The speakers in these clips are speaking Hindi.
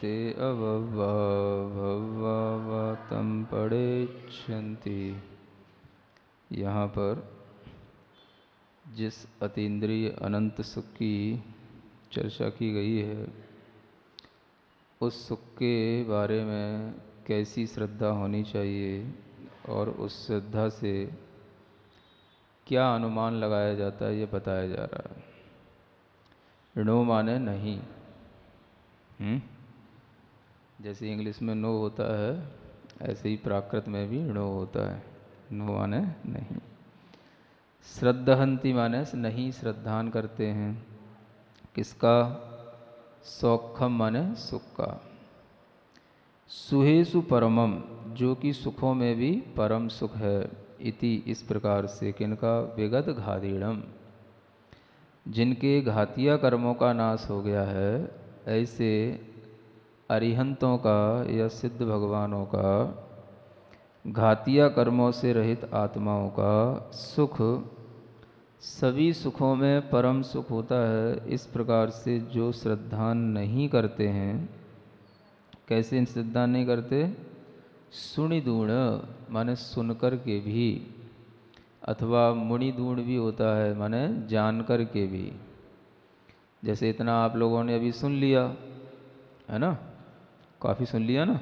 ते अवव्वा भव्वा वा तं पड़ेच्छन्ति। यहाँ पर जिस अतीन्द्रिय अनंत सुख की चर्चा की गई है, उस सुख के बारे में कैसी श्रद्धा होनी चाहिए और उस श्रद्धा से क्या अनुमान लगाया जाता है, ये बताया जा रहा है। नो माने नहीं, जैसे इंग्लिश में नो होता है, ऐसे ही प्राकृत में भी नो होता है। नो माने नहीं। श्रद्धहन्ति माने नहीं श्रद्धान करते हैं। किसका? सौखम माने सुख का। सुहेसु परमम, जो कि सुखों में भी परम सुख है। इति, इस प्रकार से। किनका? विगत घातीणम, जिनके घातिया कर्मों का नाश हो गया है, ऐसे अरिहंतों का या सिद्ध भगवानों का, घातिया कर्मों से रहित आत्माओं का सुख सभी सुखों में परम सुख होता है। इस प्रकार से जो श्रद्धान नहीं करते हैं, कैसे श्रद्धा नहीं करते? सुनिदूण माने सुनकर के भी, अथवा मुनिदूण भी होता है, माने जानकर के भी। जैसे इतना आप लोगों ने अभी सुन लिया है ना, काफ़ी सुन लिया ना,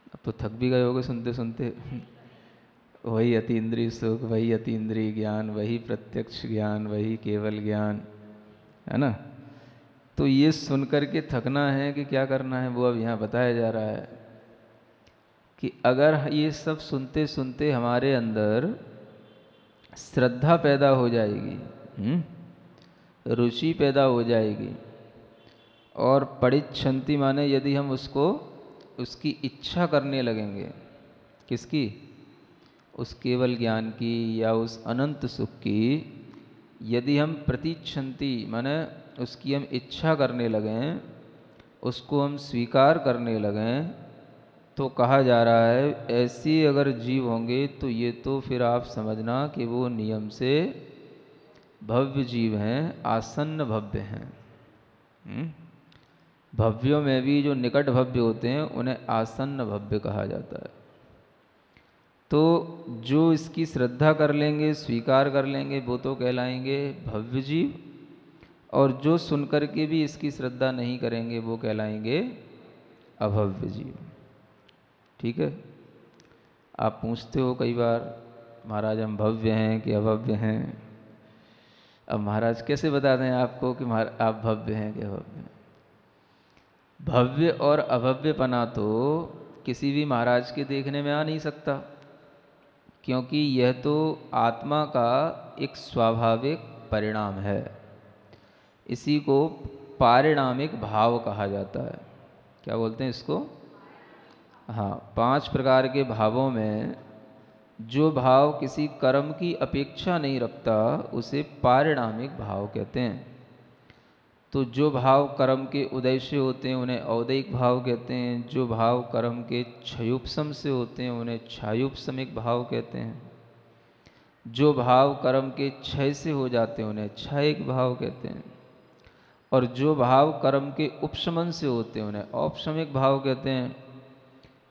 अब तो थक भी गए होगे सुनते सुनते। वही अतीन्द्रिय सुख, वही अतीन्द्रिय ज्ञान, वही प्रत्यक्ष ज्ञान, वही केवल ज्ञान, है ना। तो ये सुनकर के थकना है कि क्या करना है, वो अब यहाँ बताया जा रहा है कि अगर ये सब सुनते सुनते हमारे अंदर श्रद्धा पैदा हो जाएगी, रुचि पैदा हो जाएगी, और पड़िच्छन्ति माने यदि हम उसको, उसकी इच्छा करने लगेंगे। किसकी? उस केवल ज्ञान की या उस अनंत सुख की यदि हम प्रतिच्छन्ति माने उसकी हम इच्छा करने लगें, उसको हम स्वीकार करने लगें, तो कहा जा रहा है ऐसी अगर जीव होंगे तो ये तो फिर आप समझना कि वो नियम से भव्य जीव हैं, आसन्न भव्य हैं। भव्यों में भी जो निकट भव्य होते हैं उन्हें आसन्न भव्य कहा जाता है। तो जो इसकी श्रद्धा कर लेंगे, स्वीकार कर लेंगे, वो तो कहलाएंगे भव्य जीव, और जो सुनकर के भी इसकी श्रद्धा नहीं करेंगे वो कहलाएंगे अभव्य जीव। ठीक है। आप पूछते हो कई बार, महाराज हम भव्य हैं कि अभव्य हैं। अब महाराज कैसे बता दें आपको कि आप भव्य हैं कि अभव्य हैं? भव्य और अभव्यपना तो किसी भी महाराज के देखने में आ नहीं सकता, क्योंकि यह तो आत्मा का एक स्वाभाविक परिणाम है। इसी को पारिणामिक भाव कहा जाता है। क्या बोलते हैं इसको? हाँ, 5 प्रकार के भावों में जो भाव किसी कर्म की अपेक्षा नहीं रखता उसे पारिणामिक भाव कहते हैं। तो जो भाव कर्म के उदय से होते हैं उन्हें औदयिक भाव कहते हैं। जो भाव कर्म के क्षयोपशम से होते हैं उन्हें क्षयोपशमिक भाव कहते हैं। जो भाव कर्म के क्षय से हो जाते हैं उन्हें क्षयिक भाव कहते हैं। और जो भाव कर्म के उपशमन से होते हैं उन्हें औपशमिक भाव कहते हैं।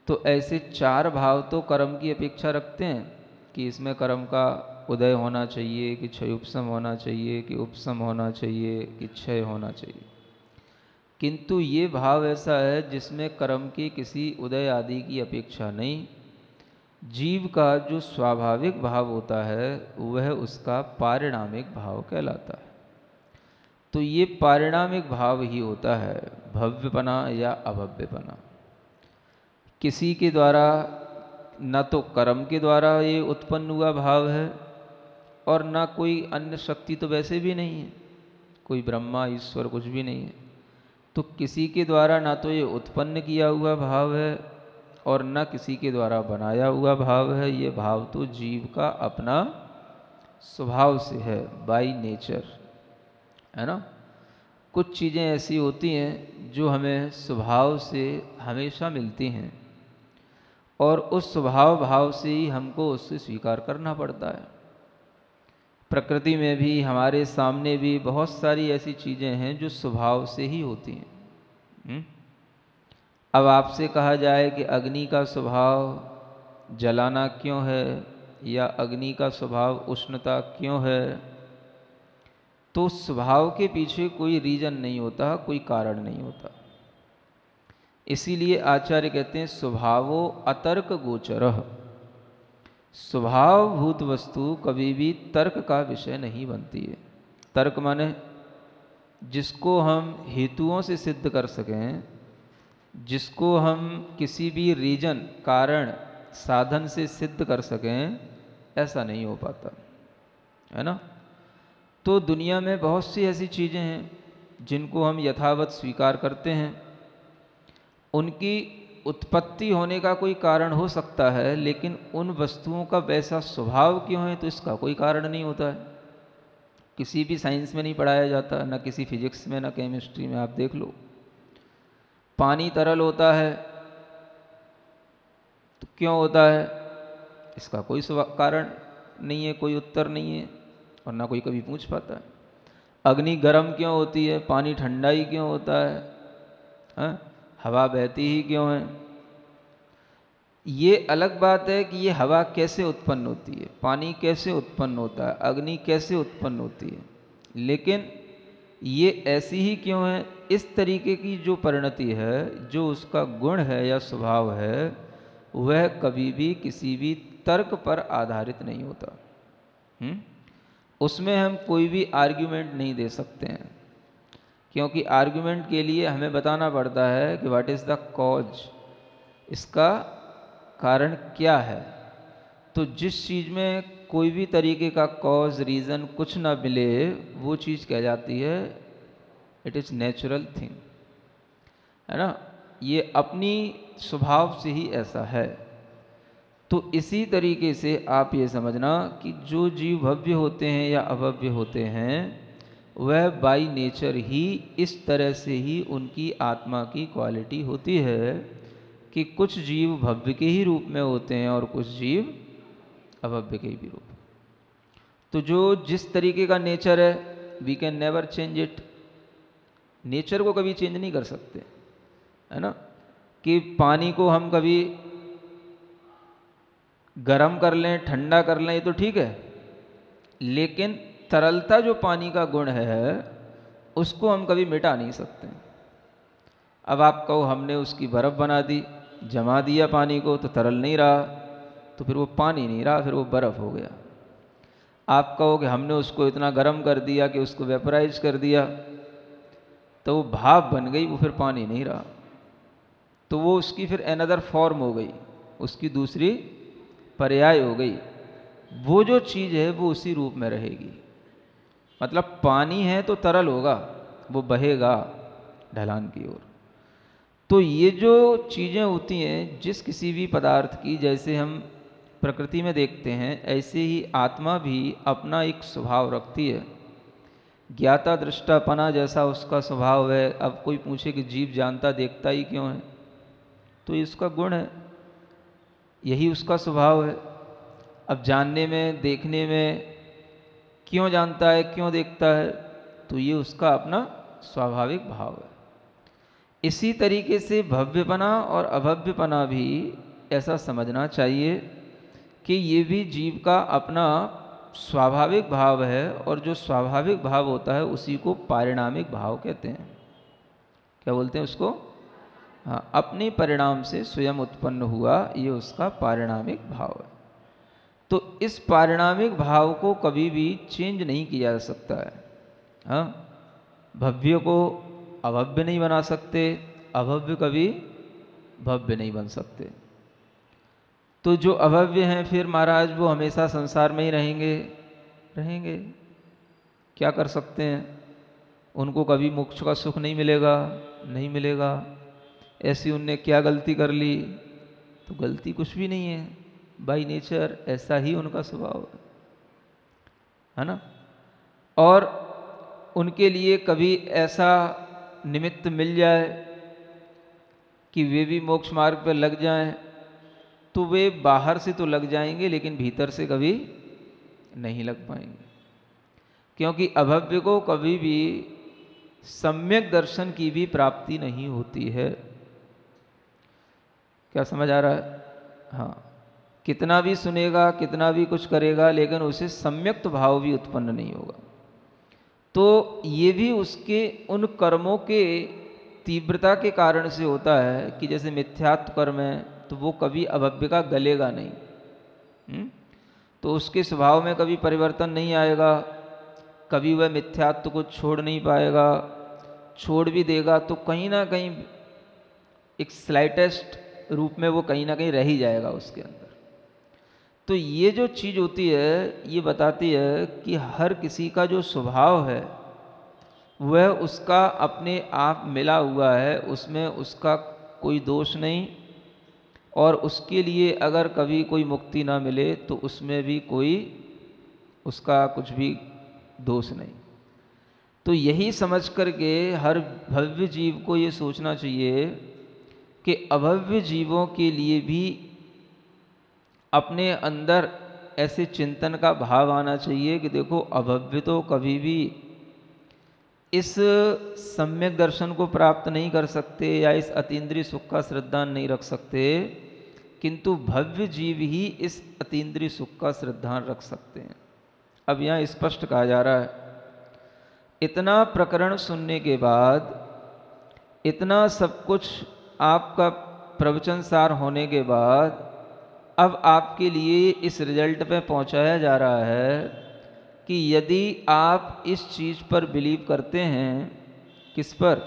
तो ऐसे 4 भाव तो कर्म की अपेक्षा रखते हैं कि इसमें कर्म का उदय होना चाहिए, कि क्षयोपशम होना चाहिए, कि उपशम होना चाहिए, कि क्षय होना चाहिए। किंतु ये भाव ऐसा है जिसमें कर्म की किसी उदय आदि की अपेक्षा नहीं। जीव का जो स्वाभाविक भाव होता है वह उसका पारिणामिक भाव कहलाता है। तो ये पारिणामिक भाव ही होता है भव्यपना या अभव्यपना। किसी के द्वारा, न तो कर्म के द्वारा ये उत्पन्न हुआ भाव है और ना कोई अन्य शक्ति तो वैसे भी नहीं है, कोई ब्रह्मा ईश्वर कुछ भी नहीं है। तो किसी के द्वारा ना तो ये उत्पन्न किया हुआ भाव है और ना किसी के द्वारा बनाया हुआ भाव है। ये भाव तो जीव का अपना स्वभाव से है, बाय नेचर, है ना। कुछ चीज़ें ऐसी होती हैं जो हमें स्वभाव से हमेशा मिलती हैं और उस स्वभाव भाव से ही हमको उससे स्वीकार करना पड़ता है। प्रकृति में भी, हमारे सामने भी बहुत सारी ऐसी चीज़ें हैं जो स्वभाव से ही होती हैं। अब आपसे कहा जाए कि अग्नि का स्वभाव जलाना क्यों है या अग्नि का स्वभाव उष्णता क्यों है, तो स्वभाव के पीछे कोई रीजन नहीं होता, कोई कारण नहीं होता। इसीलिए आचार्य कहते हैं स्वभावो अतर्क गोचरः, स्वभावभूत वस्तु कभी भी तर्क का विषय नहीं बनती है। तर्क माने जिसको हम हेतुओं से सिद्ध कर सकें, जिसको हम किसी भी रीजन कारण साधन से सिद्ध कर सकें, ऐसा नहीं हो पाता है ना। तो दुनिया में बहुत सी ऐसी चीज़ें हैं जिनको हम यथावत स्वीकार करते हैं, उनकी उत्पत्ति होने का कोई कारण हो सकता है, लेकिन उन वस्तुओं का वैसा स्वभाव क्यों है तो इसका कोई कारण नहीं होता है। किसी भी साइंस में नहीं पढ़ाया जाता, ना किसी फिजिक्स में, ना केमिस्ट्री में। आप देख लो, पानी तरल होता है तो क्यों होता है, इसका कोई कारण नहीं है, कोई उत्तर नहीं है, और ना कोई कभी पूछ पाता है। अग्नि गर्म क्यों होती है, पानी ठंडा ही क्यों होता है, हाँ? हवा बहती ही क्यों है। ये अलग बात है कि ये हवा कैसे उत्पन्न होती है, पानी कैसे उत्पन्न होता है, अग्नि कैसे उत्पन्न होती है, लेकिन ये ऐसी ही क्यों है, इस तरीके की जो परिणति है, जो उसका गुण है या स्वभाव है, वह कभी भी किसी भी तर्क पर आधारित नहीं होता। उसमें हम कोई भी आर्ग्यूमेंट नहीं दे सकते हैं, क्योंकि आर्ग्यूमेंट के लिए हमें बताना पड़ता है कि व्हाट इज़ द कॉज, इसका कारण क्या है। तो जिस चीज़ में कोई भी तरीके का कॉज रीज़न कुछ ना मिले, वो चीज़ कह जाती है इट इज़ नेचुरल थिंग, है ना। ये अपनी स्वभाव से ही ऐसा है। तो इसी तरीके से आप ये समझना कि जो जीव भव्य होते हैं या अभव्य होते हैं, वह बाय नेचर ही इस तरह से ही उनकी आत्मा की क्वालिटी होती है कि कुछ जीव भव्य के ही रूप में होते हैं और कुछ जीव अभव्य के भी रूप। तो जो जिस तरीके का नेचर है, we can never change it. Nature को कभी चेंज नहीं कर सकते, है ना। कि पानी को हम कभी गर्म कर लें, ठंडा कर लें, ये तो ठीक है, लेकिन तरलता जो पानी का गुण है उसको हम कभी मिटा नहीं सकते। अब आप कहो हमने उसकी बर्फ़ बना दी, जमा दिया पानी को, तो तरल नहीं रहा, तो फिर वो पानी नहीं रहा, फिर वो बर्फ़ हो गया। आप कहो कि हमने उसको इतना गर्म कर दिया कि उसको वेपराइज कर दिया, तो वो भाप बन गई, वो फिर पानी नहीं रहा, तो वो उसकी फिर अनदर फॉर्म हो गई, उसकी दूसरी पर्याय हो गई। वो जो चीज़ है वो उसी रूप में रहेगी। मतलब पानी है तो तरल होगा, वो बहेगा ढलान की ओर। तो ये जो चीज़ें होती हैं जिस किसी भी पदार्थ की, जैसे हम प्रकृति में देखते हैं, ऐसे ही आत्मा भी अपना एक स्वभाव रखती है। ज्ञाता दृष्टापना जैसा उसका स्वभाव है। अब कोई पूछे कि जीव जानता देखता ही क्यों है, तो ये उसका गुण है, यही उसका स्वभाव है। अब जानने में, देखने में, क्यों जानता है, क्यों देखता है, तो ये उसका अपना स्वाभाविक भाव है। इसी तरीके से भव्यपना और अभव्यपना भी ऐसा समझना चाहिए कि ये भी जीव का अपना स्वाभाविक भाव है, और जो स्वाभाविक भाव होता है उसी को पारिणामिक भाव कहते हैं। क्या बोलते हैं उसको? हाँ, अपने परिणाम से स्वयं उत्पन्न हुआ, ये उसका पारिणामिक भाव है। तो इस पारिणामिक भाव को कभी भी चेंज नहीं किया जा सकता है। हाँ, भव्य को अभव्य नहीं बना सकते, अभव्य कभी भव्य नहीं बन सकते। तो जो अभव्य हैं फिर महाराज वो हमेशा संसार में ही रहेंगे। क्या कर सकते हैं, उनको कभी मोक्ष का सुख नहीं मिलेगा। ऐसी उनने क्या गलती कर ली, तो गलती कुछ भी नहीं है, बाय नेचर ऐसा ही उनका स्वभाव है ना। और उनके लिए कभी ऐसा निमित्त मिल जाए कि वे भी मोक्ष मार्ग पर लग जाएं, तो वे बाहर से तो लग जाएंगे लेकिन भीतर से कभी नहीं लग पाएंगे, क्योंकि अभव्य को कभी भी सम्यक दर्शन की भी प्राप्ति नहीं होती है। क्या समझ आ रहा है? हाँ, कितना भी सुनेगा, कितना भी कुछ करेगा, लेकिन उसे सम्यक्त भाव भी उत्पन्न नहीं होगा। तो ये भी उसके उन कर्मों के तीव्रता के कारण से होता है कि जैसे मिथ्यात्व कर्म है तो वो कभी अभव्य का गलेगा नहीं। तो उसके स्वभाव में कभी परिवर्तन नहीं आएगा, कभी वह मिथ्यात्व को छोड़ नहीं पाएगा, छोड़ भी देगा तो कहीं ना कहीं एक स्लाइटेस्ट रूप में वो कहीं ना कहीं रह ही जाएगा उसके अंदर। तो ये जो चीज़ होती है ये बताती है कि हर किसी का जो स्वभाव है वह उसका अपने आप मिला हुआ है, उसमें उसका कोई दोष नहीं, और उसके लिए अगर कभी कोई मुक्ति ना मिले तो उसमें भी कोई उसका कुछ भी दोष नहीं। तो यही समझ करके हर भव्य जीव को ये सोचना चाहिए कि अभव्य जीवों के लिए भी अपने अंदर ऐसे चिंतन का भाव आना चाहिए कि देखो अभव्य तो कभी भी इस सम्यक दर्शन को प्राप्त नहीं कर सकते या इस अतीन्द्रिय सुख का श्रद्धान नहीं रख सकते, किंतु भव्य जीव ही इस अतीन्द्रिय सुख का श्रद्धान रख सकते हैं। अब यहाँ स्पष्ट कहा जा रहा है, इतना प्रकरण सुनने के बाद, इतना सब कुछ आपका प्रवचन सार होने के बाद, अब आपके लिए इस रिजल्ट पे पहुंचाया जा रहा है कि यदि आप इस चीज़ पर बिलीव करते हैं, किस पर?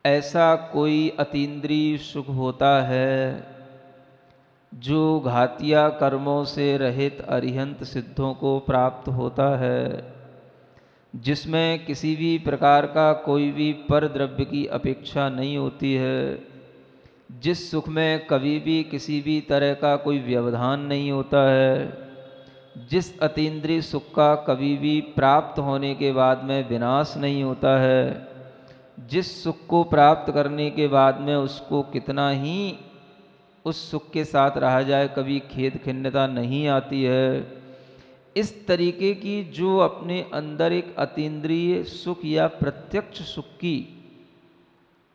ऐसा कोई अतीन्द्रिय सुख होता है जो घातिया कर्मों से रहित अरिहंत सिद्धों को प्राप्त होता है, जिसमें किसी भी प्रकार का कोई भी पर द्रव्य की अपेक्षा नहीं होती है, जिस सुख में कभी भी किसी भी तरह का कोई व्यवधान नहीं होता है, जिस अतीन्द्रिय सुख का कभी भी प्राप्त होने के बाद में विनाश नहीं होता है, जिस सुख को प्राप्त करने के बाद में उसको कितना ही उस सुख के साथ रहा जाए कभी खेद खिन्नता नहीं आती है, इस तरीके की जो अपने अंदर एक अतीन्द्रिय सुख या प्रत्यक्ष सुख की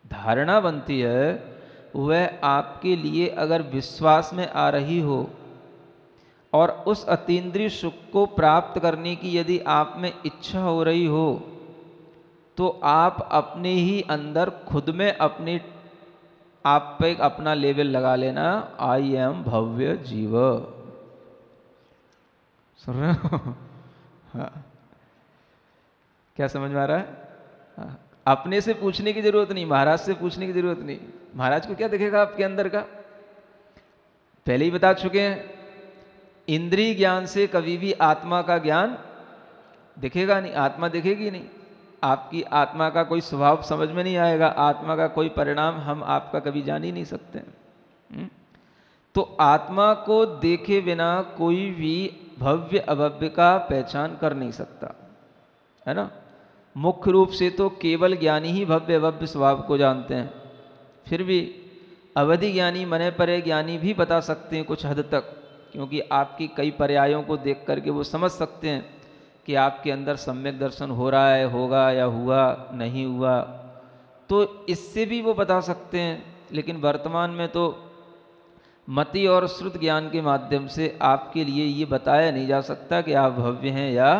धारणा बनती है, वह आपके लिए अगर विश्वास में आ रही हो और उस अतीन्द्रिय सुख को प्राप्त करने की यदि आप में इच्छा हो रही हो, तो आप अपने ही अंदर खुद में अपने आप पे अपना लेवल लगा लेना, आई एम भव्य जीव। सुन रहे हो? हाँ, क्या समझ में आ रहा है? हाँ। अपने से पूछने की जरूरत नहीं, महाराज से पूछने की जरूरत नहीं। महाराज को क्या दिखेगा आपके अंदर का? पहले ही बता चुके हैं, इंद्रिय ज्ञान से कभी भी आत्मा का ज्ञान दिखेगा नहीं, आत्मा दिखेगी नहीं, आपकी आत्मा का कोई स्वभाव समझ में नहीं आएगा, आत्मा का कोई परिणाम हम आपका कभी जान ही नहीं सकते। तो आत्मा को देखे बिना कोई भी भव्य अभव्य का पहचान कर नहीं सकता, है ना। मुख्य रूप से तो केवल ज्ञानी ही भव्य अभव्य स्वभाव को जानते हैं, फिर भी अवधि ज्ञानी मने परे ज्ञानी भी बता सकते हैं कुछ हद तक, क्योंकि आपकी कई पर्यायों को देख करके वो समझ सकते हैं कि आपके अंदर सम्यक दर्शन हो रहा है, होगा या हुआ नहीं हुआ, तो इससे भी वो बता सकते हैं। लेकिन वर्तमान में तो मति और श्रुत ज्ञान के माध्यम से आपके लिए ये बताया नहीं जा सकता कि आप भव्य हैं या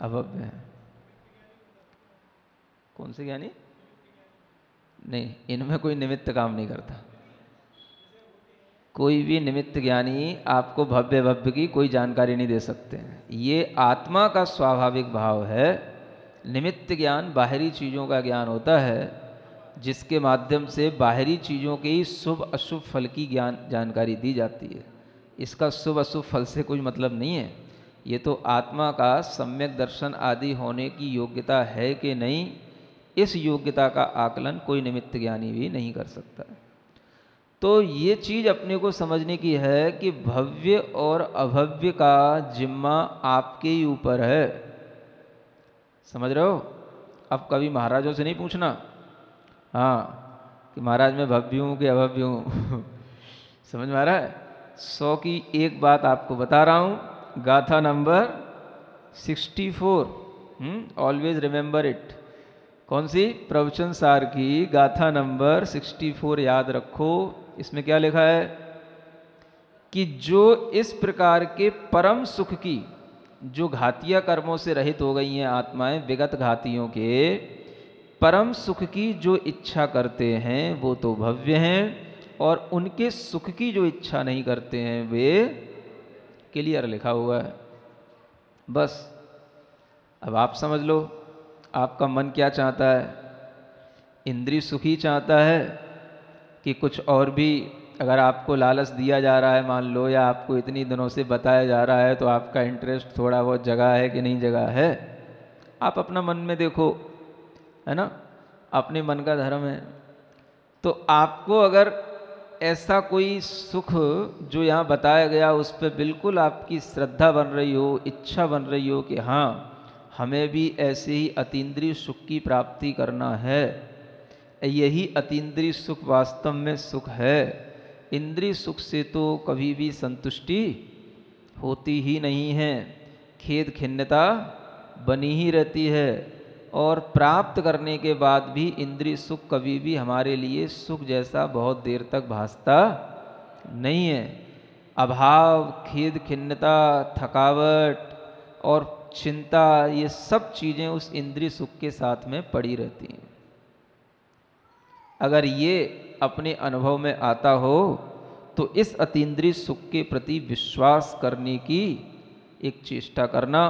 अभव्य हैं। कौन से ज्ञानी? नहीं, इनमें कोई निमित्त काम नहीं करता। कोई भी निमित्त ज्ञानी आपको भव्य भव्य की कोई जानकारी नहीं दे सकते हैं। ये आत्मा का स्वाभाविक भाव है। निमित्त ज्ञान बाहरी चीज़ों का ज्ञान होता है, जिसके माध्यम से बाहरी चीज़ों के ही शुभ अशुभ फल की जानकारी दी जाती है। इसका शुभ अशुभ फल से कोई मतलब नहीं है। ये तो आत्मा का सम्यक दर्शन आदि होने की योग्यता है कि नहीं, इस योग्यता का आकलन कोई निमित्त ज्ञानी भी नहीं कर सकता। तो ये चीज़ अपने को समझने की है कि भव्य और अभव्य का जिम्मा आपके ही ऊपर है। समझ रहे हो? अब कभी महाराजों से नहीं पूछना, हाँ, कि महाराज मैं भव्य हूँ कि अभव्य हूँ। समझ में आ रहा है? 100 की एक बात आपको बता रहा हूँ, गाथा नंबर 64, ऑलवेज रिमेंबर इट। कौन सी? प्रवचन सार की गाथा नंबर 64 याद रखो। इसमें क्या लिखा है कि जो इस प्रकार के परम सुख की, जो घातीय कर्मों से रहित हो गई हैं आत्माएं, विगत घातियों के परम सुख की जो इच्छा करते हैं वो तो भव्य हैं, और उनके सुख की जो इच्छा नहीं करते हैं वे क्लियर लिखा हुआ है। बस अब आप समझ लो आपका मन क्या चाहता है। इंद्रिय सुख ही चाहता है कि कुछ और भी अगर आपको लालच दिया जा रहा है मान लो, या आपको इतनी दिनों से बताया जा रहा है, तो आपका इंटरेस्ट थोड़ा बहुत जगा है कि नहीं जगा है? आप अपना मन में देखो, है ना, अपने मन का धर्म है। तो आपको अगर ऐसा कोई सुख जो यहाँ बताया गया उस पर बिल्कुल आपकी श्रद्धा बन रही हो, इच्छा बन रही हो कि हाँ हमें भी ऐसे ही अतीन्द्रिय सुख की प्राप्ति करना है, यही अतीन्द्रिय सुख वास्तव में सुख है। इंद्रिय सुख से तो कभी भी संतुष्टि होती ही नहीं है, खेद खिन्नता बनी ही रहती है, और प्राप्त करने के बाद भी इंद्रिय सुख कभी भी हमारे लिए सुख जैसा बहुत देर तक भासता नहीं है। अभाव, खेद खिन्नता, थकावट और चिंता, ये सब चीज़ें उस इंद्रिय सुख के साथ में पड़ी रहती हैं। अगर ये अपने अनुभव में आता हो तो इस अतीन्द्रिय सुख के प्रति विश्वास करने की एक चेष्टा करना,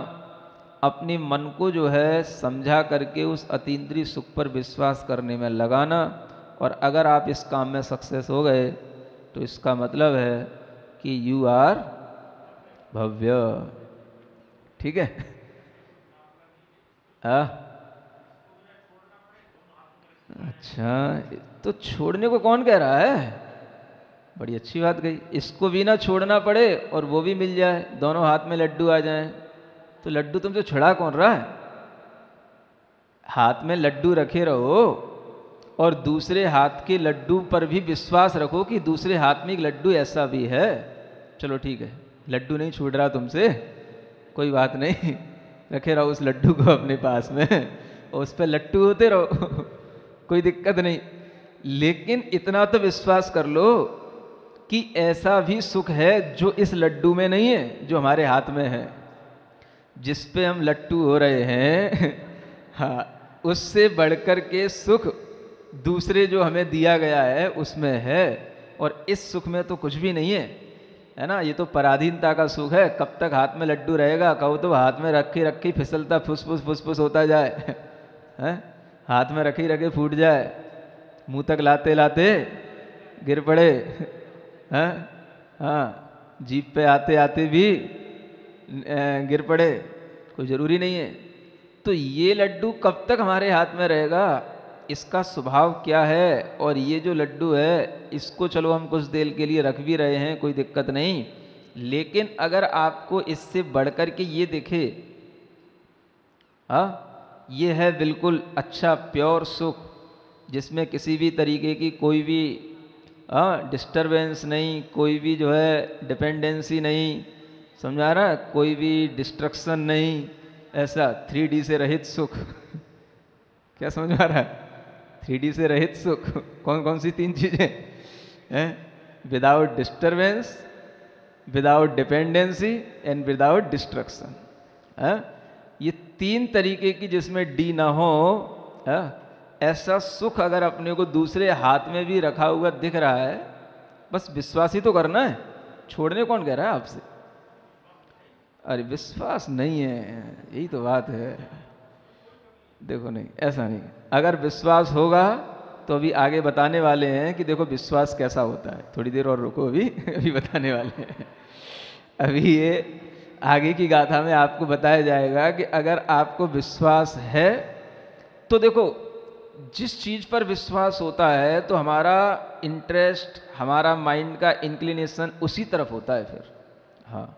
अपने मन को जो है समझा करके उस अतीन्द्रिय सुख पर विश्वास करने में लगाना, और अगर आप इस काम में सक्सेस हो गए तो इसका मतलब है कि यू आर भव्य। ठीक है? अच्छा, तो छोड़ने को कौन कह रहा है? बड़ी अच्छी बात कही। इसको भी ना छोड़ना पड़े और वो भी मिल जाए, दोनों हाथ में लड्डू आ जाएं, तो लड्डू तुमसे छुड़ा कौन रहा है? हाथ में लड्डू रखे रहो और दूसरे हाथ के लड्डू पर भी विश्वास रखो कि दूसरे हाथ में एक लड्डू ऐसा भी है। चलो ठीक है, लड्डू नहीं छूट रहा तुमसे, कोई बात नहीं, रखे रहो उस लड्डू को अपने पास में और उस पर लट्टू होते रहो कोई दिक्कत नहीं। लेकिन इतना तो विश्वास कर लो कि ऐसा भी सुख है जो इस लड्डू में नहीं है, जो हमारे हाथ में है, जिस पे हम लट्टू हो रहे हैं हाँ, उससे बढ़कर के सुख दूसरे जो हमें दिया गया है उसमें है, और इस सुख में तो कुछ भी नहीं है ना। ये तो पराधीनता का सुख है। कब तक हाथ में लड्डू रहेगा? कहो तो हाथ में रखी रखी फिसलता फुसफुस होता जाए है? हाथ में रखी रखे फूट जाए, मुंह तक लाते लाते गिर पड़े हैं? हाँ, जीभ पे आते आते भी गिर पड़े, कोई ज़रूरी नहीं है। तो ये लड्डू कब तक हमारे हाथ में रहेगा? इसका स्वभाव क्या है? और ये जो लड्डू है इसको चलो हम कुछ देर के लिए रख भी रहे हैं, कोई दिक्कत नहीं, लेकिन अगर आपको इससे बढ़कर के ये दिखे, ये है बिल्कुल अच्छा प्योर सुख जिसमें किसी भी तरीके की कोई भी डिस्टरबेंस नहीं, कोई भी जो है डिपेंडेंसी नहीं, समझा रहा है, कोई भी डिस्ट्रक्शन नहीं, ऐसा 3D से रहित सुख क्या समझ में आ रहा है? 3D से रहित सुख कौन कौन सी 3 चीज़ें हैं? Without disturbance, without dependency and without destruction. ये 3 तरीके की जिसमें डी ना हो, ऐसा सुख अगर अपने को दूसरे हाथ में भी रखा हुआ दिख रहा है, बस विश्वास ही तो करना है। छोड़ने कौन कह रहा है आपसे? अरे विश्वास नहीं है, यही तो बात है। देखो नहीं, ऐसा नहीं, अगर विश्वास होगा तो अभी आगे बताने वाले हैं कि देखो विश्वास कैसा होता है। थोड़ी देर और रुको, अभी बताने वाले हैं। अभी ये आगे की गाथा में आपको बताया जाएगा कि अगर आपको विश्वास है तो देखो, जिस चीज़ पर विश्वास होता है तो हमारा इंटरेस्ट, हमारा माइंड का इंक्लिनेशन उसी तरफ होता है फिर। हाँ,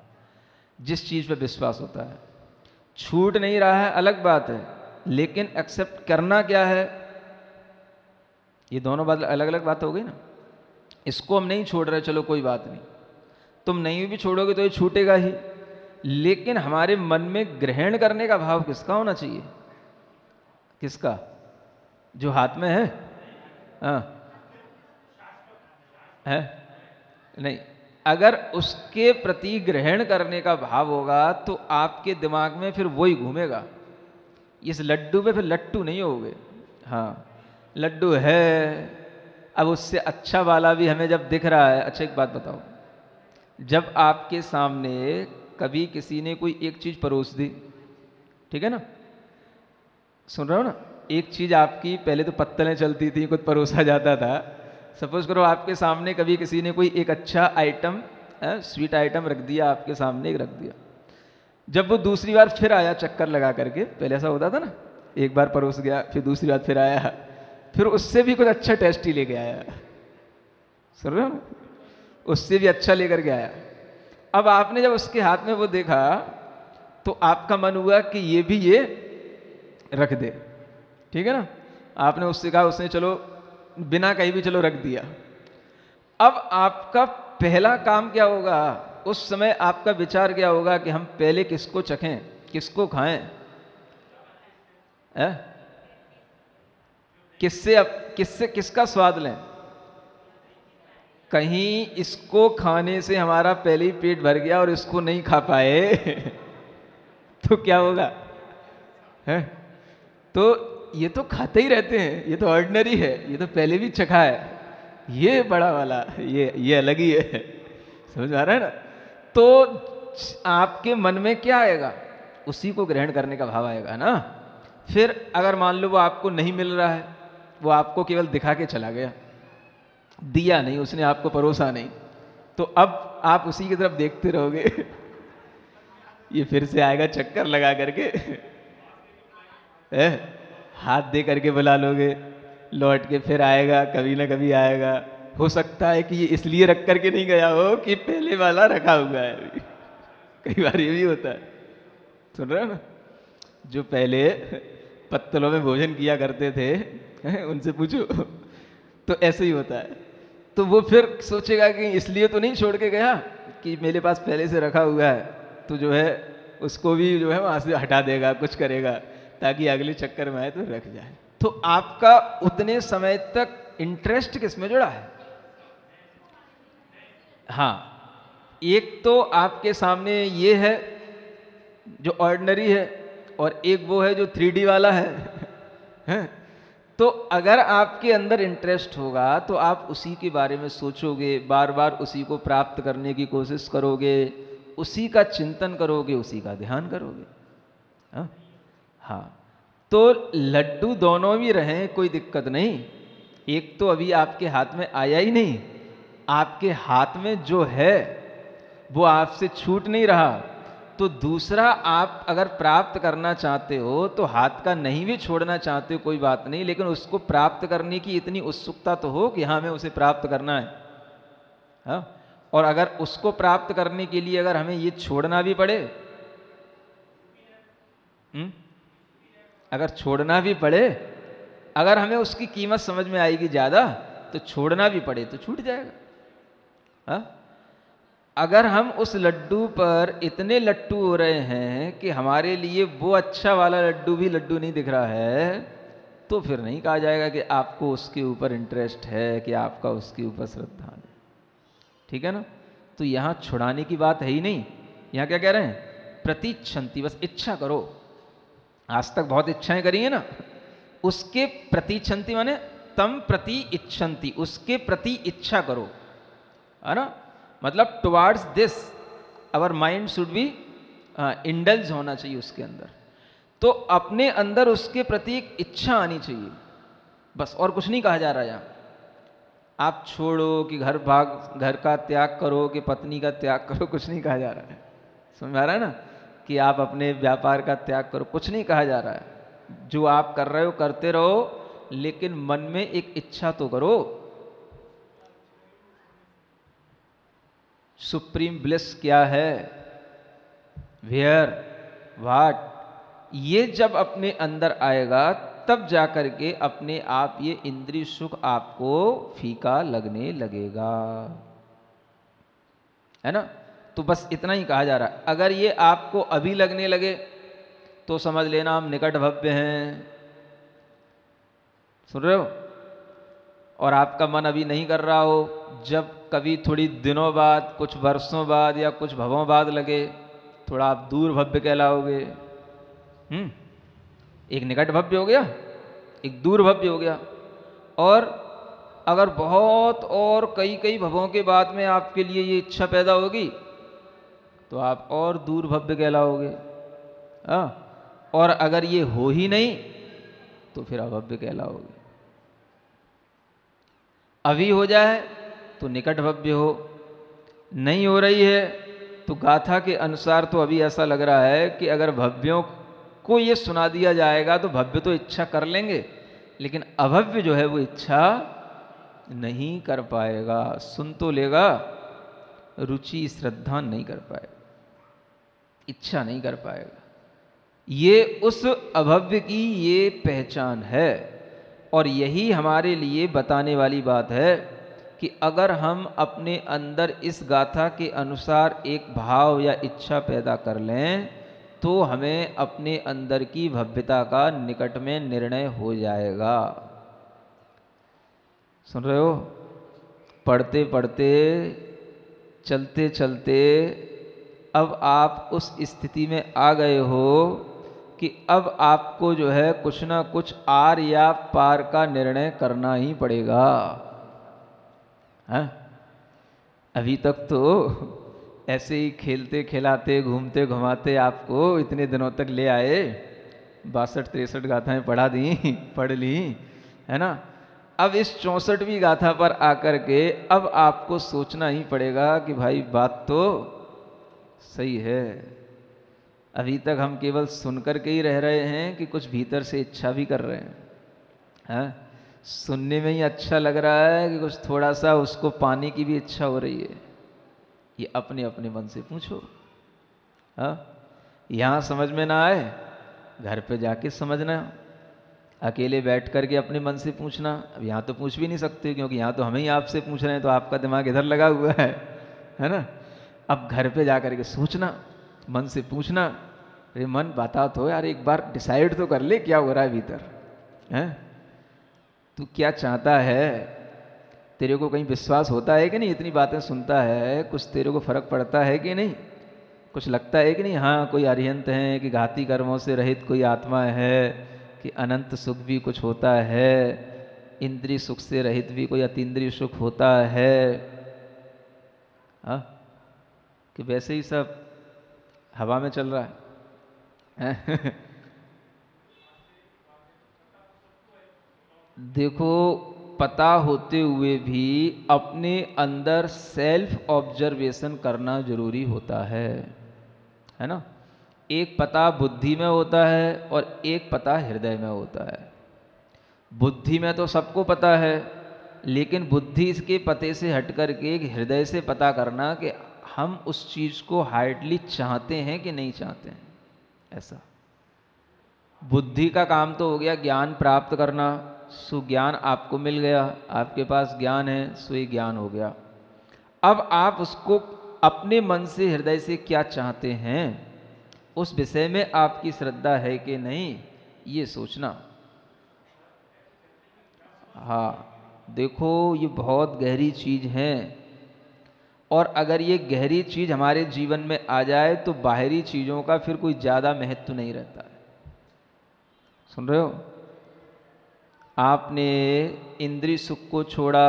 जिस चीज़ पर विश्वास होता है, छूट नहीं रहा है अलग बात है, लेकिन एक्सेप्ट करना क्या है, ये दोनों बात अलग अलग बात हो गई ना। इसको हम नहीं छोड़ रहे, चलो कोई बात नहीं, तुम नहीं भी छोड़ोगे तो ये छूटेगा ही, लेकिन हमारे मन में ग्रहण करने का भाव किसका होना चाहिए? किसका? जो हाथ में है? हाँ, है नहीं। अगर उसके प्रति ग्रहण करने का भाव होगा तो आपके दिमाग में फिर वही घूमेगा। इस लड्डू पे फिर लट्टू नहीं होगे। हाँ, लड्डू है। अब उससे अच्छा वाला भी हमें जब दिख रहा है। अच्छा एक बात बताओ, जब आपके सामने कभी किसी ने कोई एक चीज परोस दी, ठीक है ना, सुन रहे हो ना, एक चीज आपकी, पहले तो पत्तलें चलती थी, कुछ परोसा जाता था। सपोज करो आपके सामने कभी किसी ने कोई एक अच्छा आइटम, स्वीट आइटम रख दिया आपके सामने, एक रख दिया। जब वो दूसरी बार फिर आया चक्कर लगा करके, पहले ऐसा होता था ना, एक बार परोस गया, फिर दूसरी बार फिर आया, फिर उससे भी कुछ अच्छा टेस्ट ही लेके आया। सुन रहे हो ना? उससे भी अच्छा लेकर के आया। अब आपने जब उसके हाथ में वो देखा तो आपका मन हुआ कि ये भी ये रख दे, ठीक है ना। आपने उससे कहा, उसने चलो बिना कहीं भी चलो रख दिया। अब आपका पहला काम क्या होगा? उस समय आपका विचार क्या होगा कि हम पहले किसको चखें, किसको खाएं, है? किससे किसका स्वाद लें? कहीं इसको खाने से हमारा पहले ही पेट भर गया और इसको नहीं खा पाए तो क्या होगा, है? तो ये तो खाते ही रहते हैं, ये तो ऑर्डिनरी है, ये तो पहले भी चखा है, ये बड़ा वाला, ये अलग ही है। समझ आ रहा है ना? तो आपके मन में क्या आएगा? उसी को ग्रहण करने का भाव आएगा ना। फिर अगर मान लो वो आपको नहीं मिल रहा है, वो आपको केवल दिखा के चला गया, दिया नहीं, उसने आपको परोसा नहीं, तो अब आप उसी की तरफ देखते रहोगे ये फिर से आएगा चक्कर लगा करके हाथ दे करके बुला लोगे, लौट के फिर आएगा, कभी ना कभी आएगा। हो सकता है कि ये इसलिए रख करके नहीं गया हो कि पहले वाला रखा हुआ है अभी। कई बार ये भी होता है। सुन रहे हो ना? जो पहले पत्तलों में भोजन किया करते थे उनसे पूछो, तो ऐसे ही होता है। तो वो फिर सोचेगा कि इसलिए तो नहीं छोड़ के गया कि मेरे पास पहले से रखा हुआ है, तो जो है उसको भी जो है वहां से हटा देगा, कुछ करेगा ताकि अगले चक्कर में आए तो रख जाए। तो आपका उतने समय तक इंटरेस्ट किस में जुड़ा है? हाँ, एक तो आपके सामने ये है जो ऑर्डिनरी है, और एक वो है जो 3D वाला है? तो अगर आपके अंदर इंटरेस्ट होगा तो आप उसी के बारे में सोचोगे, बार बार उसी को प्राप्त करने की कोशिश करोगे, उसी का चिंतन करोगे, उसी का ध्यान करोगे। हाँ, हाँ। तो लड्डू दोनों भी रहें, कोई दिक्कत नहीं। एक तो अभी आपके हाथ में आया ही नहीं, आपके हाथ में जो है वो आपसे छूट नहीं रहा। तो दूसरा, आप अगर प्राप्त करना चाहते हो तो हाथ का नहीं भी छोड़ना चाहते हो कोई बात नहीं, लेकिन उसको प्राप्त करने की इतनी उत्सुकता तो हो कि हाँ हमें उसे प्राप्त करना है। हाँ? और अगर उसको प्राप्त करने के लिए अगर हमें ये छोड़ना भी पड़े, अगर छोड़ना भी पड़े, अगर हमें उसकी कीमत समझ में आएगी ज़्यादा, तो छोड़ना भी पड़े तो छूट जाएगा। हाँ? अगर हम उस लड्डू पर इतने लट्टू हो रहे हैं कि हमारे लिए वो अच्छा वाला लड्डू भी लड्डू नहीं दिख रहा है, तो फिर नहीं कहा जाएगा कि आपको उसके ऊपर इंटरेस्ट है, कि आपका उसके ऊपर श्रद्धा है। ठीक है ना? तो यहाँ छुड़ाने की बात है ही नहीं। यहाँ क्या कह रहे हैं? प्रतिच्छन्ति, बस इच्छा करो। आज तक बहुत इच्छाएं करी है ना, उसके प्रतिच्छन्ति माने तम प्रति इच्छन्ति, उसके प्रति इच्छा करो, है ना। मतलब towards this our mind should be indulge होना चाहिए उसके अंदर। तो अपने अंदर उसके प्रति एक इच्छा आनी चाहिए, बस। और कुछ नहीं कहा जा रहा यहाँ। आप छोड़ो कि घर का त्याग करो, कि पत्नी का त्याग करो, कुछ नहीं कहा जा रहा है। समझ आ रहा है ना? कि आप अपने व्यापार का त्याग करो, कुछ नहीं कहा जा रहा है। जो आप कर रहे हो करते रहो, लेकिन मन में एक इच्छा तो करो। सुप्रीम ब्लिस क्या है, वेयर, व्हाट, ये जब अपने अंदर आएगा तब जाकर के अपने आप ये इंद्रिय सुख आपको फीका लगने लगेगा, है ना। तो बस इतना ही कहा जा रहा है। अगर ये आपको अभी लगने लगे तो समझ लेना हम निकट भव्य हैं, सुन रहे हो? और आपका मन अभी नहीं कर रहा हो, जब कभी थोड़ी दिनों बाद, कुछ वर्षों बाद या कुछ भवों बाद लगे, थोड़ा आप दूर भव्य कहलाओगे। एक निकट भव्य हो गया, एक दूर भव्य हो गया। और अगर बहुत और कई कई भवों के बाद में आपके लिए ये इच्छा पैदा होगी तो आप और दूर भव्य कहलाओगे। हाँ, और अगर ये हो ही नहीं तो फिर अभव्य कहलाओगे। अभी हो जाए तो निकट भव्य हो, नहीं हो रही है तो गाथा के अनुसार तो अभी ऐसा लग रहा है कि अगर भव्यों को ये सुना दिया जाएगा तो भव्य तो इच्छा कर लेंगे, लेकिन अभव्य जो है वो इच्छा नहीं कर पाएगा। सुन तो लेगा, रुचि श्रद्धा नहीं कर पाएगा, इच्छा नहीं कर पाएगा। ये उस अभव्य की ये पहचान है। और यही हमारे लिए बताने वाली बात है कि अगर हम अपने अंदर इस गाथा के अनुसार एक भाव या इच्छा पैदा कर लें तो हमें अपने अंदर की भव्यता का निकट में निर्णय हो जाएगा। सुन रहे हो? पढ़ते पढ़ते, चलते चलते अब आप उस स्थिति में आ गए हो कि अब आपको जो है कुछ ना कुछ आर या पार का निर्णय करना ही पड़ेगा। हाँ? अभी तक तो ऐसे ही खेलते खिलाते घूमते घुमाते आपको इतने दिनों तक ले आए, 62-63 गाथाएं पढ़ा दी, पढ़ ली, है ना। अब इस 64वीं गाथा पर आकर के अब आपको सोचना ही पड़ेगा कि भाई बात तो सही है। अभी तक हम केवल सुनकर के ही रह रहे हैं कि कुछ भीतर से इच्छा भी कर रहे हैं। हाँ? सुनने में ही अच्छा लग रहा है कि कुछ थोड़ा सा उसको पाने की भी इच्छा हो रही है। ये अपने अपने मन से पूछो। हाँ? यहाँ समझ में ना आए, घर पे जाके समझना। अकेले बैठ करके अपने मन से पूछना। अब यहाँ तो पूछ भी नहीं सकते क्योंकि यहाँ तो हमें ही आपसे पूछ रहे हैं, तो आपका दिमाग इधर लगा हुआ है ना। अब घर पे जा करके सोचना, मन से पूछना, अरे मन बता तो यार, एक बार डिसाइड तो कर ले क्या हो रहा है भीतर, हैं? तू क्या चाहता है? तेरे को कहीं विश्वास होता है कि नहीं? इतनी बातें सुनता है, कुछ तेरे को फर्क पड़ता है कि नहीं? कुछ लगता है कि नहीं? हाँ, कोई अरिहंत है कि घाती कर्मों से रहित कोई आत्मा है, कि अनंत सुख भी कुछ होता है, इंद्रिय सुख से रहित भी कोई अतीन्द्रिय सुख होता है। हाँ? कि वैसे ही सब हवा में चल रहा है। देखो, पता होते हुए भी अपने अंदर सेल्फ ऑब्जर्वेशन करना जरूरी होता है ना। एक पता बुद्धि में होता है और एक पता हृदय में होता है। बुद्धि में तो सबको पता है, लेकिन बुद्धि इसके पते से हट करके हृदय से पता करना कि हम उस चीज़ को हार्डली चाहते हैं कि नहीं चाहते हैं, ऐसा। बुद्धि का काम तो हो गया ज्ञान प्राप्त करना, सुज्ञान आपको मिल गया, आपके पास ज्ञान है, सो ये ज्ञान हो गया। अब आप उसको अपने मन से हृदय से क्या चाहते हैं, उस विषय में आपकी श्रद्धा है कि नहीं, ये सोचना। हाँ, देखो ये बहुत गहरी चीज़ है, और अगर ये गहरी चीज़ हमारे जीवन में आ जाए तो बाहरी चीज़ों का फिर कोई ज़्यादा महत्व नहीं रहता है। सुन रहे हो? आपने इंद्रिय सुख को छोड़ा,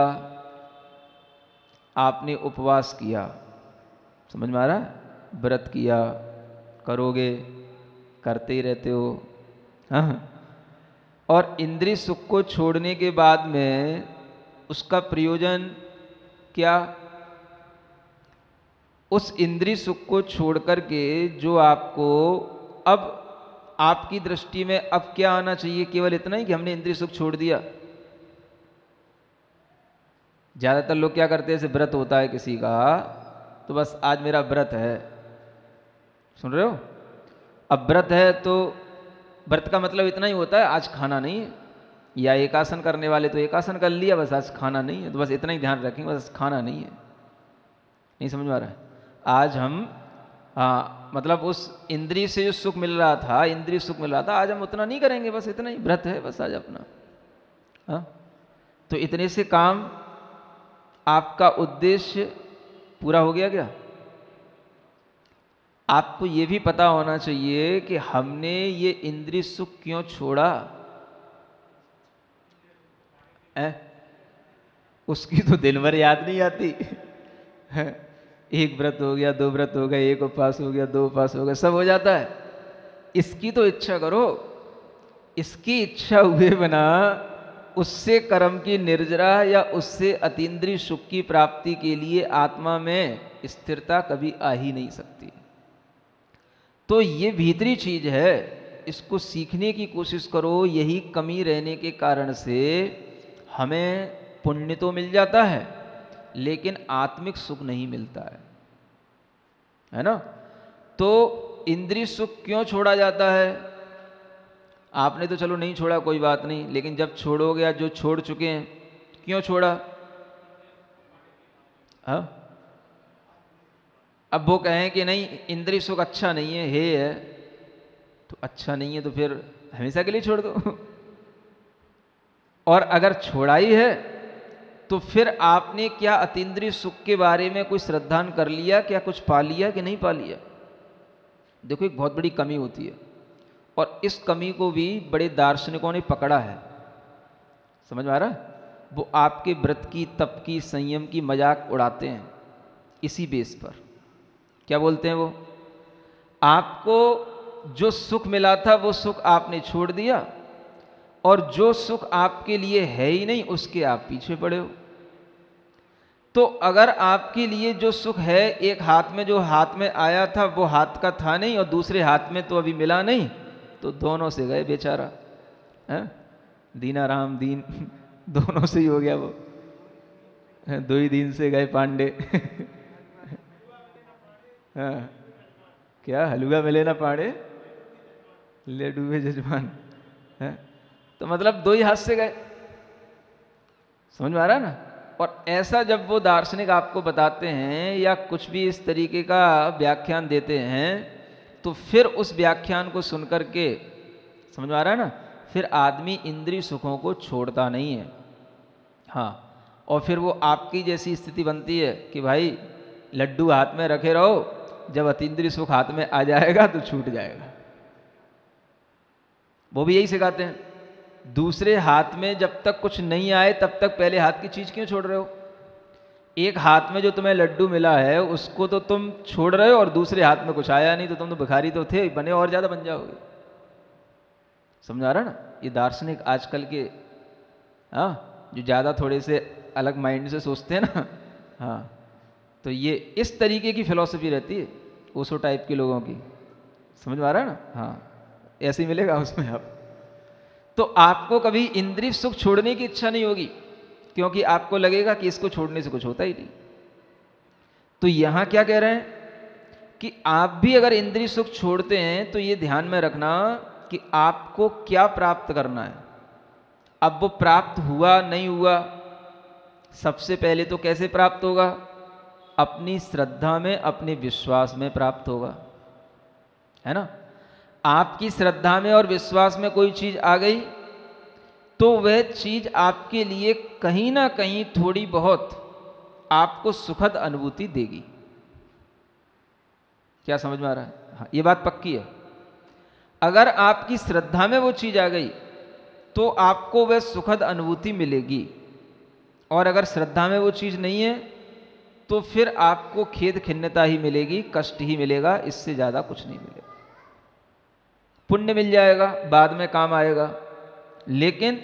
आपने उपवास किया, समझ में आ रहा है? व्रत किया, करोगे, करते ही रहते हो। हाँ? और इंद्रिय सुख को छोड़ने के बाद में उसका प्रयोजन क्या? उस इंद्रिय सुख को छोड़ करके जो आपको अब आपकी दृष्टि में अब क्या आना चाहिए? केवल इतना ही कि हमने इंद्रिय सुख छोड़ दिया। ज़्यादातर लोग क्या करते हैं, जैसे व्रत होता है किसी का, तो बस आज मेरा व्रत है। सुन रहे हो? अब व्रत है तो व्रत का मतलब इतना ही होता है, आज खाना नहीं है। या एक आसन करने वाले तो एक आसन कर लिया, बस आज खाना नहीं है, तो बस इतना ही ध्यान रखेंगे, बस खाना नहीं है। नहीं समझ में आ रहा है? आज हम मतलब उस इंद्रिय से जो सुख मिल रहा था, इंद्रिय सुख मिल रहा था, आज हम उतना नहीं करेंगे, बस इतना ही व्रत है, बस आज अपना। हाँ, तो इतने से काम आपका उद्देश्य पूरा हो गया क्या? आपको ये भी पता होना चाहिए कि हमने ये इंद्रिय सुख क्यों छोड़ा है? उसकी तो दिन भर याद नहीं आती। एक व्रत हो गया, दो व्रत हो गए, एक उपवास हो गया, दो उपवास हो गया, सब हो जाता है। इसकी तो इच्छा करो। इसकी इच्छा हुए बिना उससे कर्म की निर्जरा या उससे अतीन्द्रिय सुख की प्राप्ति के लिए आत्मा में स्थिरता कभी आ ही नहीं सकती। तो ये भीतरी चीज है, इसको सीखने की कोशिश करो। यही कमी रहने के कारण से हमें पुण्य तो मिल जाता है लेकिन आत्मिक सुख नहीं मिलता है ना? तो इंद्रिय सुख क्यों छोड़ा जाता है? आपने तो चलो नहीं छोड़ा, कोई बात नहीं, लेकिन जब छोड़ोगे या जो छोड़ चुके हैं, क्यों छोड़ा? हाँ, अब वो कहें कि नहीं इंद्रिय सुख अच्छा नहीं है, हे है, तो अच्छा नहीं है तो फिर हमेशा के लिए छोड़ दो। और अगर छोड़ा ही है तो फिर आपने क्या अतीन्द्रिय सुख के बारे में कोई श्रद्धान कर लिया, क्या कुछ पा लिया कि नहीं पा लिया? देखो एक बहुत बड़ी कमी होती है और इस कमी को भी बड़े दार्शनिकों ने पकड़ा है। समझ में आ रहा है? वो आपके व्रत की, तप की, संयम की मजाक उड़ाते हैं इसी बेस पर। क्या बोलते हैं वो? आपको जो सुख मिला था वो सुख आपने छोड़ दिया और जो सुख आपके लिए है ही नहीं उसके आप पीछे पड़े हो। तो अगर आपके लिए जो सुख है, एक हाथ में जो हाथ में आया था वो हाथ का था नहीं और दूसरे हाथ में तो अभी मिला नहीं, तो दोनों से गए बेचारा है? दीना राम दीन दोनों से ही हो गया वो। दो ही दिन से गए पांडे। हाँ, क्या हलवा मिले ना पांडे, ले डूबे जजमान है? तो मतलब दो ही हाथ से गए। समझ में आ रहा है ना? और ऐसा जब वो दार्शनिक आपको बताते हैं या कुछ भी इस तरीके का व्याख्यान देते हैं तो फिर उस व्याख्यान को सुनकर के, समझ में आ रहा है ना, फिर आदमी इंद्रिय सुखों को छोड़ता नहीं है। हाँ, और फिर वो आपकी जैसी स्थिति बनती है कि भाई लड्डू हाथ में रखे रहो, जब अतीन्द्रिय सुख हाथ में आ जाएगा तो छूट जाएगा। वो भी यही सिखाते हैं, दूसरे हाथ में जब तक कुछ नहीं आए तब तक पहले हाथ की चीज क्यों छोड़ रहे हो? एक हाथ में जो तुम्हें लड्डू मिला है उसको तो तुम छोड़ रहे हो और दूसरे हाथ में कुछ आया नहीं, तो तुम तो भिखारी तो थे, बने और ज्यादा बन जाओगे। समझ आ रहा ना? ये दार्शनिक आजकल के, हाँ, जो ज्यादा थोड़े से अलग माइंड से सोचते हैं ना, हाँ, तो ये इस तरीके की फिलॉसफी रहती है ओशो टाइप के लोगों की। समझ में आ रहा है ना? हाँ, ऐसे ही मिलेगा उसमें आप। तो आपको कभी इंद्रिय सुख छोड़ने की इच्छा नहीं होगी क्योंकि आपको लगेगा कि इसको छोड़ने से कुछ होता ही नहीं। तो यहां क्या कह रहे हैं कि आप भी अगर इंद्रिय सुख छोड़ते हैं तो ये ध्यान में रखना कि आपको क्या प्राप्त करना है। अब वो प्राप्त हुआ नहीं हुआ, सबसे पहले तो कैसे प्राप्त होगा? अपनी श्रद्धा में, अपने विश्वास में प्राप्त होगा, है ना? आपकी श्रद्धा में और विश्वास में कोई चीज आ गई तो वह चीज आपके लिए कहीं ना कहीं थोड़ी बहुत आपको सुखद अनुभूति देगी। क्या समझ में आ रहा है? हाँ, ये बात पक्की है। अगर आपकी श्रद्धा में वो चीज आ गई तो आपको वह सुखद अनुभूति मिलेगी, और अगर श्रद्धा में वो चीज नहीं है तो फिर आपको खेद खिन्नता ही मिलेगी, कष्ट ही मिलेगा, इससे ज्यादा कुछ नहीं मिलेगा। पुण्य मिल जाएगा, बाद में काम आएगा, लेकिन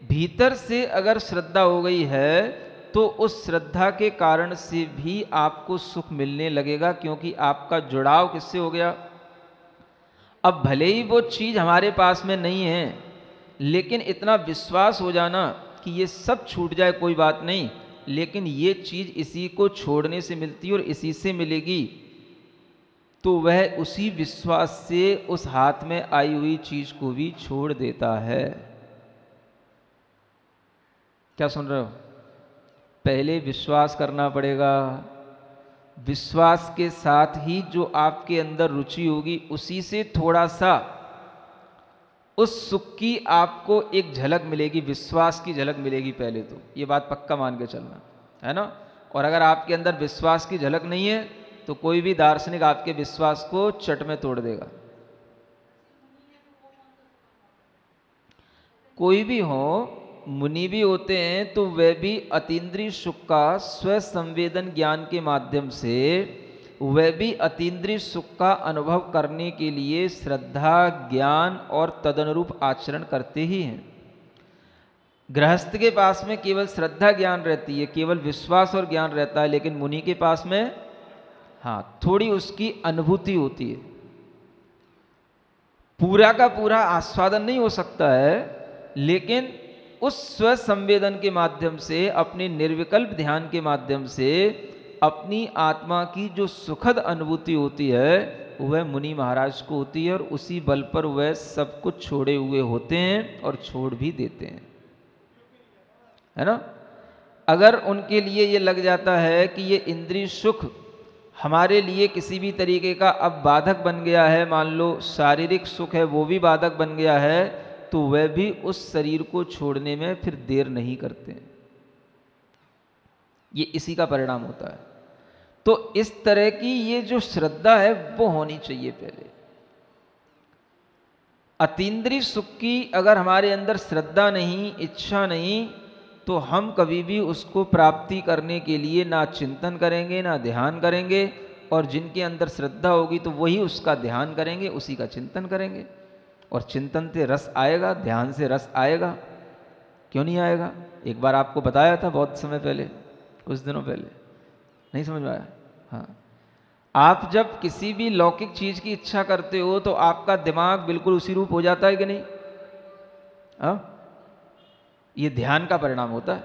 भीतर से अगर श्रद्धा हो गई है तो उस श्रद्धा के कारण से भी आपको सुख मिलने लगेगा, क्योंकि आपका जुड़ाव किससे हो गया? अब भले ही वो चीज हमारे पास में नहीं है, लेकिन इतना विश्वास हो जाना कि ये सब छूट जाए कोई बात नहीं, लेकिन ये चीज इसी को छोड़ने से मिलती है और इसी से मिलेगी, तो वह उसी विश्वास से उस हाथ में आई हुई चीज को भी छोड़ देता है। क्या सुन रहे हो? पहले विश्वास करना पड़ेगा, विश्वास के साथ ही जो आपके अंदर रुचि होगी उसी से थोड़ा सा उस सुख की आपको एक झलक मिलेगी, विश्वास की झलक मिलेगी पहले तो, ये बात पक्का मान के चलना, है ना। और अगर आपके अंदर विश्वास की झलक नहीं है तो कोई भी दार्शनिक आपके विश्वास को चट में तोड़ देगा। कोई भी हो, मुनि भी होते हैं तो वे भी अतीन्द्रिय सुख का स्व संवेदन ज्ञान के माध्यम से, वे भी अतीन्द्रिय सुख का अनुभव करने के लिए श्रद्धा, ज्ञान और तदनुरूप आचरण करते ही हैं। गृहस्थ के पास में केवल श्रद्धा ज्ञान रहती है, केवल विश्वास और ज्ञान रहता है, लेकिन मुनि के पास में हाँ थोड़ी उसकी अनुभूति होती है। पूरा का पूरा आस्वादन नहीं हो सकता है, लेकिन उस स्व संवेदन के माध्यम से, अपने निर्विकल्प ध्यान के माध्यम से अपनी आत्मा की जो सुखद अनुभूति होती है वह मुनि महाराज को होती है, और उसी बल पर वह सब कुछ छोड़े हुए होते हैं और छोड़ भी देते हैं, है ना। अगर उनके लिए ये लग जाता है कि ये इंद्रिय सुख हमारे लिए किसी भी तरीके का अब बाधक बन गया है, मान लो शारीरिक सुख है वो भी बाधक बन गया है, तो वह भी उस शरीर को छोड़ने में फिर देर नहीं करते। ये इसी का परिणाम होता है। तो इस तरह की ये जो श्रद्धा है वो होनी चाहिए पहले। अतीन्द्रिय सुख की अगर हमारे अंदर श्रद्धा नहीं, इच्छा नहीं, तो हम कभी भी उसको प्राप्ति करने के लिए ना चिंतन करेंगे ना ध्यान करेंगे, और जिनके अंदर श्रद्धा होगी तो वही उसका ध्यान करेंगे, उसी का चिंतन करेंगे, और चिंतन से रस आएगा, ध्यान से रस आएगा। क्यों नहीं आएगा? एक बार आपको बताया था बहुत समय पहले, कुछ दिनों पहले, नहीं समझ में आया? हाँ, आप जब किसी भी लौकिक चीज की इच्छा करते हो तो आपका दिमाग बिल्कुल उसी रूप हो जाता है कि नहीं? हाँ, ये ध्यान का परिणाम होता है।